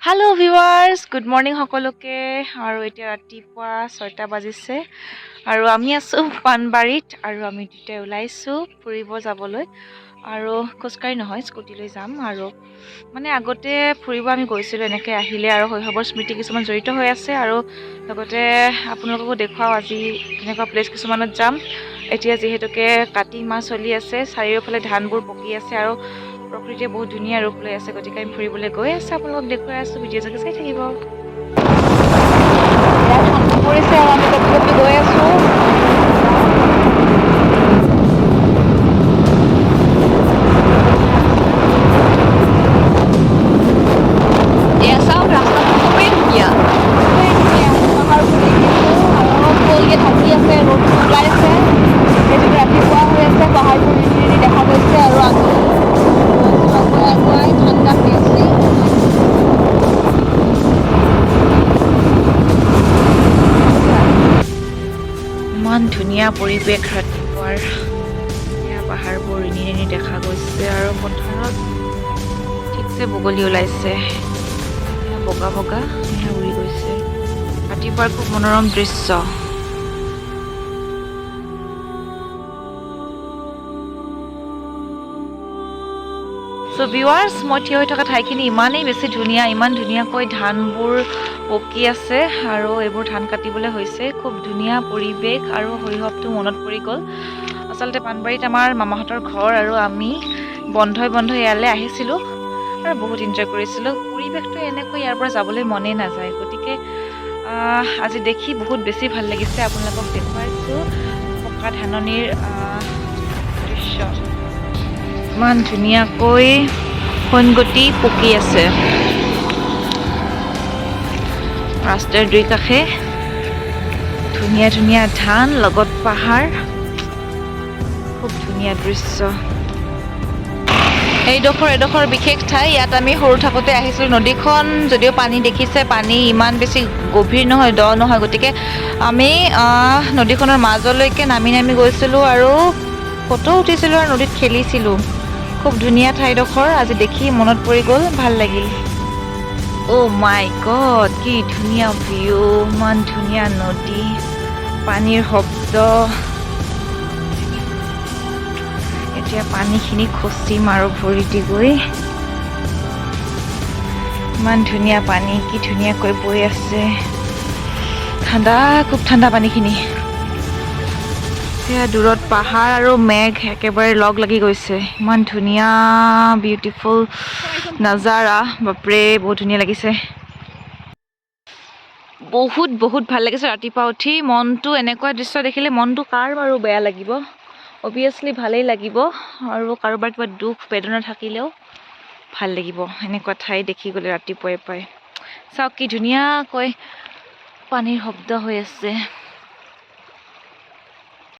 hello viewers good morning সকলোকে আৰু এতিয়া ৰাতিপুৱা 6টা বাজিছে আৰু আমি আছো পানবাৰীত আৰু আমি দুটাই ওলাইছো ফুৰিব যাবলৈ আৰু খোজকাঢ়ি নহয় স্কুটি লৈ যাম আৰু মানে আগতে ফুৰিব আমি গৈছিলো এনেকৈ আহিলে আৰু শৈশৱৰ স্মৃতি কিছুমান জড়িত হৈ আছে আৰু লগতে আপোনালোককো দেখুৱাও আজি কেনেকুৱা প্লেচ কিছুমানত যাম এতিয়া যিহেতুকে কাতি মাহ চলি আছে চাৰিওফালে ধানবোৰ পকি আছে আৰু প্ৰকৃতিয়ে বহুত ধুনীয়া ৰূপ লৈ আছে গতিকে আমি ফুৰিবলৈ গৈ আছো আপোনালোকক দেখুৱাই আছো ভিডিঅ' যোগে চাই থাকিব ঠাণ্ডা পৰিছে আৰু আমি কপি কপি গৈ আছো এয়া চাওক ৰাস্তাটো খুবেই ধুনীয়া পাহাৰবোৰ দেখিছো আৰু কুঁৱলীয়ে ঢাকি আছে ৰ'দটো ওলাইছে যিহেতু ৰাতিপুৱা হৈ আছে পাহাৰবোৰ ৰিতি দেখা গৈছে আৰু আমি আগুৱাই ঠাণ্ডা হৈ আছে ইমান ধুনীয়া পৰিৱেশ ৰাতিপুৱাৰ এয়া পাহাৰবোৰ ৰিনি ৰিনি দেখা গৈছে আৰু পথাৰত ঠিকছে বগলী ওলাইছে বগা বগা এয়া উৰি গৈছে ৰাতিপুৱাৰ খুব মনোৰম দৃশ্য সো ভিউৱাৰ্ছ মই থিয় হৈ থকা ঠাইখিনি ইমানেই বেছি ধুনীয়া ইমান ধুনীয়াকৈ ধানবোৰ পকি আছে আৰু এইবোৰ ধান কাটিবলৈ হৈছে খুব ধুনীয়া পৰিৱেশ আৰু শৈশৱটো মনত পৰি গ'ল আচলতে পানবাৰীত আমাৰ মামাহঁতৰ ঘৰ আৰু আমি বন্ধই ইয়ালৈ আহিছিলোঁ আৰু বহুত এনজয় কৰিছিলোঁ পৰিৱেশটো এনেকৈ ইয়াৰ পৰা যাবলৈ মনেই নাযায় গতিকে আজি দেখি বহুত বেছি ভাল লাগিছে আপোনালোকক দেখুৱাইছোঁ পকা ধাননিৰ দৃশ্য ইমান ধুনীয়াকৈ সোণগটি পকি আছে ৰাস্তাৰ দুই কাষে ধুনীয়া ধুনীয়া ধান লগত পাহাৰ খুব ধুনীয়া দৃশ্য এডোখৰ বিশেষ ঠাই ইয়াত আমি সৰু থাকোঁতে আহিছিলোঁ নদীখন যদিও পানী দেখিছে পানী ইমান বেছি গভীৰ নহয় দ নহয় গতিকে আমি নদীখনৰ মাজলৈকে নামি গৈছিলোঁ আৰু ফটো উঠিছিলোঁ আৰু নদীত খেলিছিলোঁ খুব ধুনীয়া ঠাইডোখৰ আজি দেখি মনত পৰি গ'ল ভাল লাগিল অ' মাই গড কি ধুনীয়া ভিউ ইমান ধুনীয়া নদী পানীৰ শব্দ এতিয়া পানীখিনি খচিম আৰু ভৰি দি গৈ ইমান ধুনীয়া পানী কি ধুনীয়াকৈ বৈ আছে ঠাণ্ডা খুব ঠাণ্ডা পানীখিনি সেয়া দূৰত পাহাৰ আৰু মেঘ একেবাৰে লগ লাগি গৈছে ইমান ধুনীয়া বিউটিফুল নাজাৰা বাপৰে বহুত ধুনীয়া লাগিছে বহুত ভাল লাগিছে ৰাতিপুৱা উঠি মনটো এনেকুৱা দৃশ্য দেখিলে মনটো কাৰ বাৰু বেয়া লাগিব অবভিয়াছলি ভালেই লাগিব আৰু কাৰোবাৰ কিবা দুখ বেদনা থাকিলেও ভাল লাগিব এনেকুৱা ঠাই দেখি গ'লে ৰাতিপুৱাই পাই চাওক কি ধুনীয়াকৈ পানীৰ শব্দ হৈ আছে